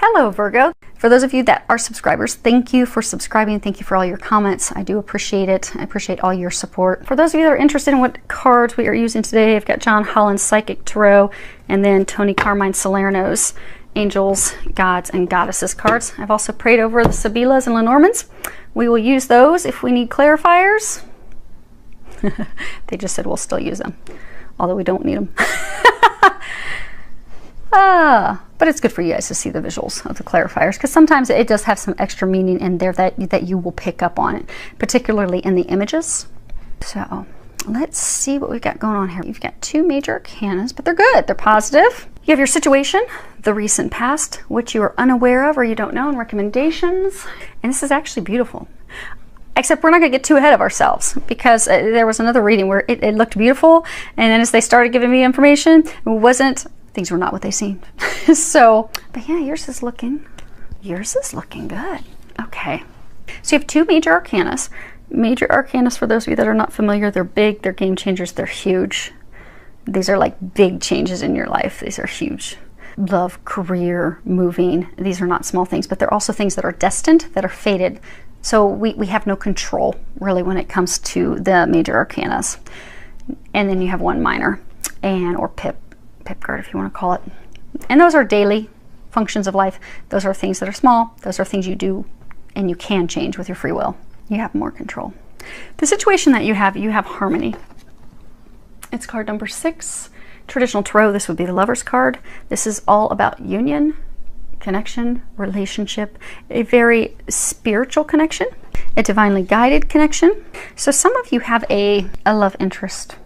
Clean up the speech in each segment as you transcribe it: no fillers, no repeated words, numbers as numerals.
Hello, Virgo. For those of you that are subscribers, thank you for subscribing. Thank you for all your comments. I do appreciate it. I appreciate all your support. For those of you that are interested in what cards we are using today, I've got John Holland's Psychic Tarot and then Tony Carmine Salerno's Angels, Gods, and Goddesses cards. I've also prayed over the Sibylas and Lenormands. We will use those if we need clarifiers. They just said we'll still use them, although we don't need them. But it's good for you guys to see the visuals of the clarifiers, because sometimes it does have some extra meaning in there that you will pick up on it, particularly in the images. So let's see what we've got going on here. You've got two major arcanas, but they're good. They're positive. You have your situation, the recent past, which you are unaware of or you don't know, and recommendations. And this is actually beautiful. Except we're not going to get too ahead of ourselves, because there was another reading where it looked beautiful, and then as they started giving me information, things were not what they seemed. So, but yeah, yours is looking good. Okay. So you have two major arcanas. Major arcanas, for those of you that are not familiar, they're big, they're game changers, they're huge. These are like big changes in your life. These are huge. Love, career, moving. These are not small things, but they're also things that are destined, that are fated. So we have no control, really, when it comes to the major arcanas. And then you have one minor, or pip card, if you want to call it. And those are daily functions of life. Those are things that are small. Those are things you do and you can change with your free will. You have more control. The situation that you have harmony. It's card number 6. Traditional tarot, this would be the Lover's card. This is all about union, connection, relationship, a very spiritual connection, a divinely guided connection. So some of you have a love interest,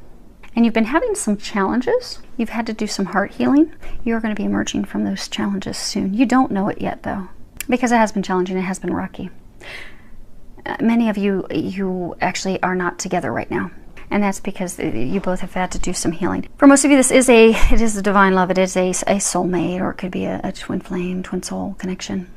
and you've been having some challenges. You've had to do some heart healing. You're going to be emerging from those challenges soon. You don't know it yet, though, because it has been challenging. It has been rocky. Many of you actually are not together right now, and that's because you both have had to do some healing. For most of you, it is a divine love. It is a soulmate, or it could be a twin flame, twin soul connection.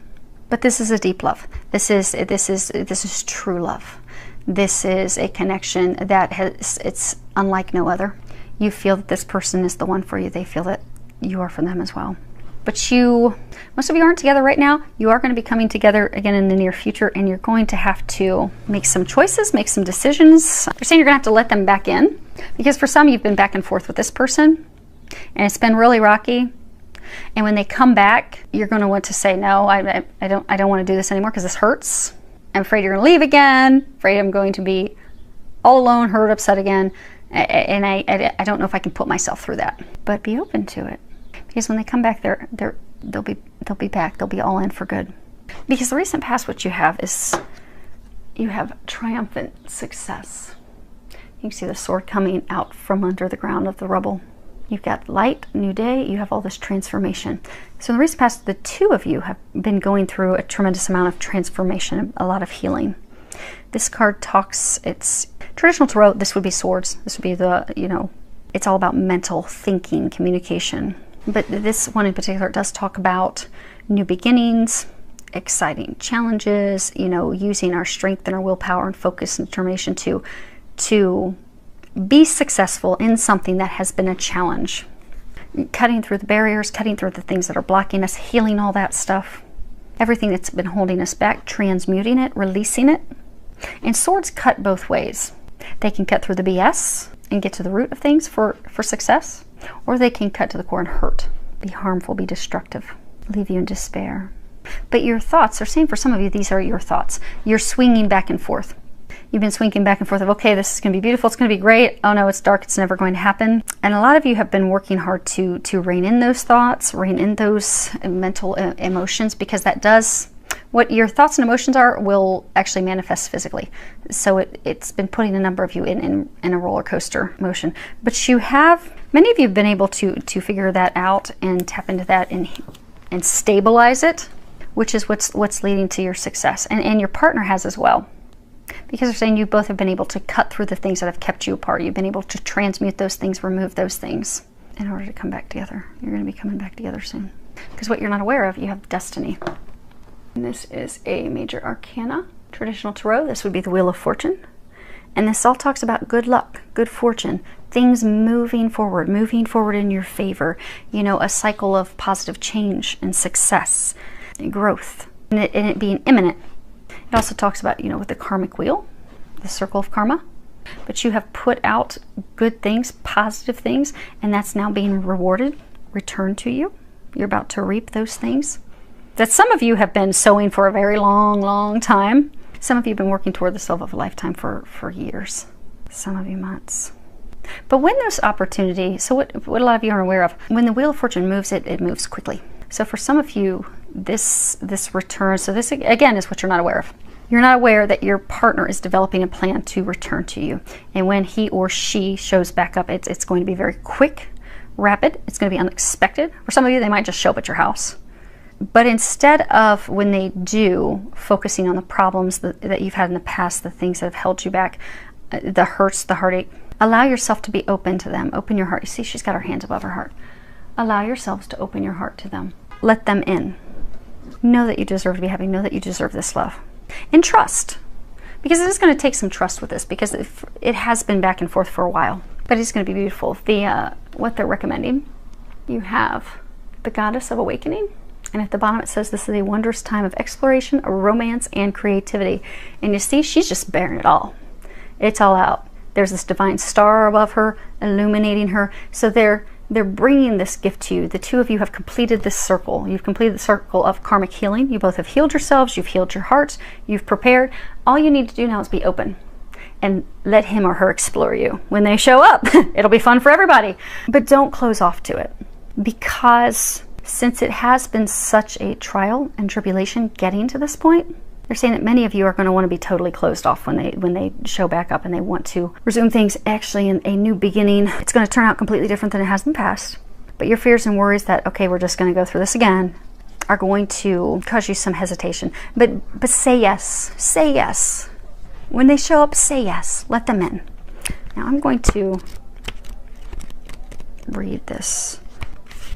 But this is a deep love. This is true love. This is a connection that it's unlike no other. You feel that this person is the one for you. They feel that you are for them as well. But most of you aren't together right now. You are going to be coming together again in the near future, and you're going to have to make some choices, make some decisions. They're saying you're going to have to let them back in, because for some, you've been back and forth with this person, and it's been really rocky. And when they come back, you're going to want to say, no, I don't want to do this anymore because this hurts. I'm afraid you're going to leave again. Afraid I'm going to be all alone, hurt, upset again. And I don't know if I can put myself through that. But be open to it, because when they come back, they'll be back. They'll be all in for good. Because the recent past, what you have is you have triumphant success. You can see the sword coming out from under the ground of the rubble. You've got light, new day. You have all this transformation. So in the recent past, the two of you have been going through a tremendous amount of transformation, a lot of healing. This card it's traditional tarot. This would be swords. This would be it's all about mental thinking, communication. But this one in particular does talk about new beginnings, exciting challenges, using our strength and our willpower and focus and determination to be successful in something that has been a challenge. Cutting through the barriers, cutting through the things that are blocking us, healing all that stuff. Everything that's been holding us back, transmuting it, releasing it. And swords cut both ways. They can cut through the BS and get to the root of things for success, or they can cut to the core and hurt, be harmful, be destructive, leave you in despair. But your thoughts are saying, for some of you, these are your thoughts. You're swinging back and forth. You've been swinging back and forth of, okay, this is going to be beautiful, it's going to be great. Oh no, it's dark, it's never going to happen. And a lot of you have been working hard to rein in those thoughts, rein in those mental emotions, because that does, what your thoughts and emotions will actually manifest physically. So it's been putting a number of you in a roller coaster motion. But many of you have been able to figure that out and tap into that and stabilize it, which is what's leading to your success. And your partner has as well. Because they're saying you both have been able to cut through the things that have kept you apart. You've been able to transmute those things, remove those things in order to come back together. You're going to be coming back together soon. Because what you're not aware of, you have destiny. And this is a major arcana. Traditional tarot, this would be the Wheel of Fortune. And this all talks about good luck, good fortune, things moving forward in your favor. A cycle of positive change and success. growth, and it being imminent. It also talks about, with the karmic wheel, the circle of karma. But you have put out good things, positive things, and that's now being rewarded, returned to you. You're about to reap those things that some of you have been sowing for a very long, long time. Some of you have been working toward the love of a lifetime for years. Some of you months. But when those opportunities, so what a lot of you are aware of, when the Wheel of Fortune moves, it moves quickly. So for some of you, this return, so this again is what you're not aware of. You're not aware that your partner is developing a plan to return to you. And when he or she shows back up, it's going to be very quick, rapid. It's going to be unexpected. For some of you, they might just show up at your house. But instead of, when they do, focusing on the problems that you've had in the past, the things that have held you back, the hurts, the heartache, allow yourself to be open to them. Open your heart. You see, she's got her hands above her heart. Allow yourselves to open your heart to them. Let them in. Know that you deserve to be happy. Know that you deserve this love. And trust. Because it is going to take some trust with this, because it has been back and forth for a while. But it's going to be beautiful. What they're recommending, you have the Goddess of Awakening. And at the bottom it says this is a wondrous time of exploration, romance, and creativity. And you see, she's just bearing it all. It's all out. There's this divine star above her, illuminating her. So they're bringing this gift to you. The two of you have completed this circle. You've completed the circle of karmic healing. You both have healed yourselves. You've healed your hearts. You've prepared. All you need to do now is be open and let him or her explore you. When they show up, it'll be fun for everybody. But don't close off to it, because since it has been such a trial and tribulation getting to this point, they're saying that many of you are going to want to be totally closed off when they show back up and they want to resume things actually in a new beginning. It's going to turn out completely different than it has in the past. But your fears and worries that, okay, we're just going to go through this again, are going to cause you some hesitation. But say yes. Say yes. When they show up, say yes. Let them in. Now I'm going to read this.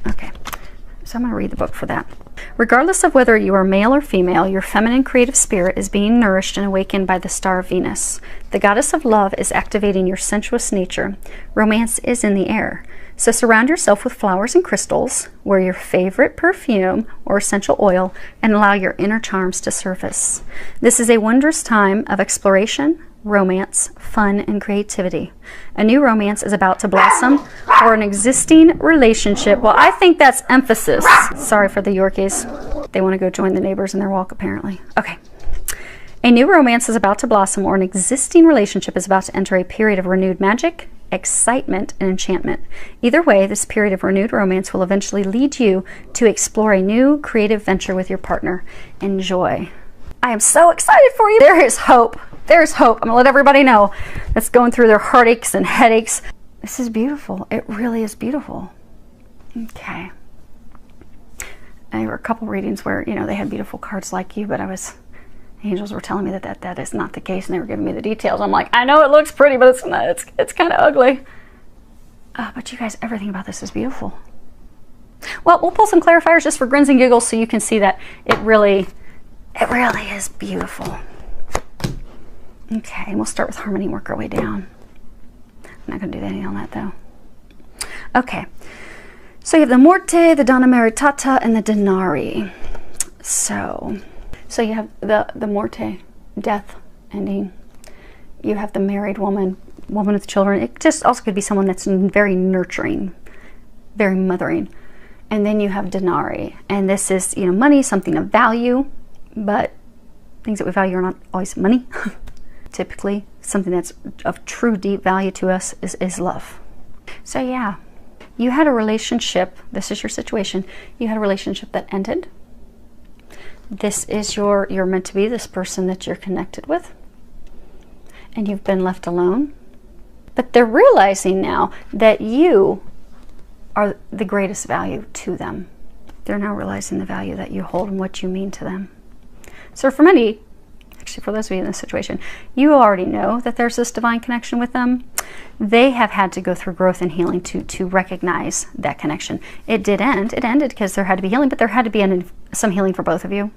Okay. So I'm going to read the book for that. Regardless of whether you are male or female, your feminine creative spirit is being nourished and awakened by the star of Venus. The goddess of love is activating your sensuous nature. Romance is in the air. So surround yourself with flowers and crystals, wear your favorite perfume or essential oil, and allow your inner charms to surface. This is a wondrous time of exploration, romance, fun, and creativity. A new romance is about to blossom, or an existing relationship. Well, I think that's emphasis. Sorry for the Yorkies. They want to go join the neighbors in their walk, apparently. Okay. A new romance is about to blossom, or an existing relationship is about to enter a period of renewed magic, excitement, and enchantment. Either way, this period of renewed romance will eventually lead you to explore a new creative venture with your partner. Enjoy. I am so excited for you. There is hope. There's hope. I'm going to let everybody know that's going through their heartaches and headaches. This is beautiful. It really is beautiful. Okay. And there were a couple readings where, they had beautiful cards like you, but angels were telling me that is not the case, and they were giving me the details. I'm like, I know it looks pretty, but it's not. It's kind of ugly. But you guys, everything about this is beautiful. Well, we'll pull some clarifiers just for grins and giggles so you can see that it really is beautiful. Okay, and we'll start with harmony and work our way down. I'm not going to do anything on that, though. Okay, so you have the Morte, the Donna Maritata, and the Denari. So you have the Morte, death, ending. You have the married woman with children. It just also could be someone that's very nurturing, very mothering. And then you have Denari, and this is, money, something of value, but things that we value are not always money. Typically, something that's of true deep value to us is love. So yeah, you had a relationship. This is your situation. You had a relationship that ended. This is you're meant to be this person that you're connected with, and you've been left alone. But they're realizing now that you are the greatest value to them. They're now realizing the value that you hold and what you mean to them. So for many, actually for those of you in this situation, you already know that there's this divine connection with them. They have had to go through growth and healing to recognize that connection. It did end. It ended because there had to be healing, but there had to be some healing for both of you.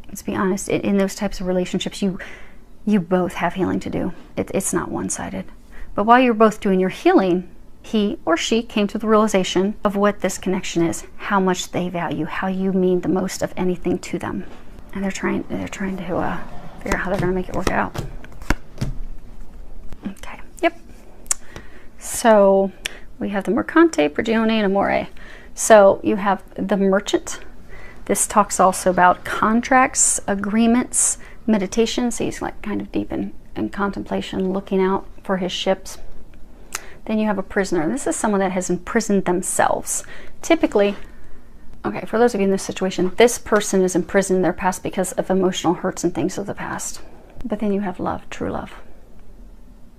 Let's be honest, in those types of relationships, you both have healing to do. It's not one-sided. But while you're both doing your healing, he or she came to the realization of what this connection is, how much they value, how you mean the most of anything to them. And they're trying to figure out how they're going to make it work out. Okay, yep. So we have the Mercante, Prigione, and Amore. So you have the Merchant. This talks also about contracts, agreements, meditation. So he's like kind of deep in contemplation, looking out for his ships. Then you have a Prisoner. This is someone that has imprisoned themselves. Typically, okay, for those of you in this situation, this person is imprisoned in their past because of emotional hurts and things of the past. But then you have love, true love.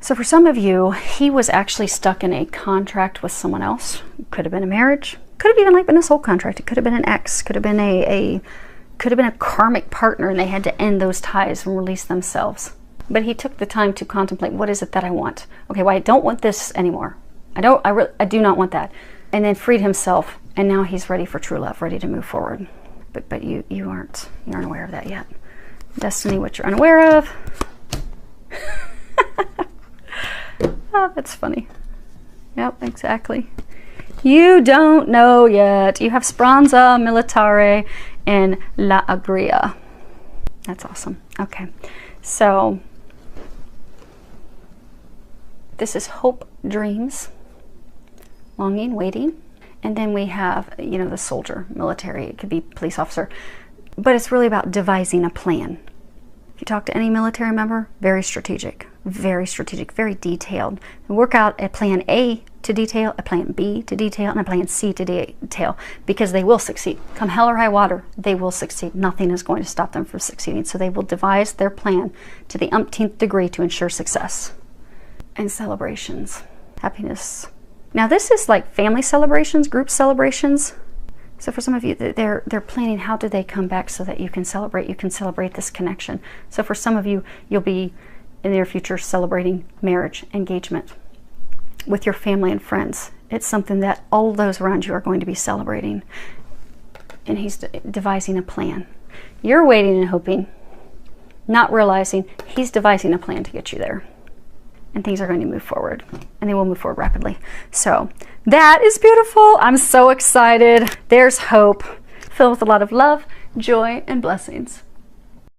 So for some of you, he was actually stuck in a contract with someone else. Could have been a marriage. Could have even like been a soul contract. It could have been an ex. Could have been a karmic partner, and they had to end those ties and release themselves. But he took the time to contemplate, what is it that I want? Okay, well, I don't want this anymore. I do not want that. And then freed himself, and now he's ready for true love, ready to move forward. But you aren't aware of that yet. Destiny, what you're unaware of. Oh, that's funny. Yep, exactly. You don't know yet. You have Speranza, Militare, and La Agria. That's awesome. Okay, so this is hope, dreams, longing, waiting. And then we have, you know, the soldier, military. It could be police officer. But it's really about devising a plan. If you talk to any military member, very strategic, very detailed. They work out a plan A to detail, a plan B to detail, and a plan C to detail, because they will succeed. Come hell or high water, they will succeed. Nothing is going to stop them from succeeding. So they will devise their plan to the umpteenth degree to ensure success. And celebrations, happiness. Now this is like family celebrations, group celebrations. So for some of you, they're planning how do they come back so that you can celebrate this connection. So for some of you, you'll be in the near future celebrating marriage, engagement with your family and friends. It's something that all those around you are going to be celebrating. And he's devising a plan. You're waiting and hoping, not realizing he's devising a plan to get you there. And things are going to move forward, and they will move forward rapidly. So that is beautiful. I'm so excited. There's hope, filled with a lot of love, joy, and blessings.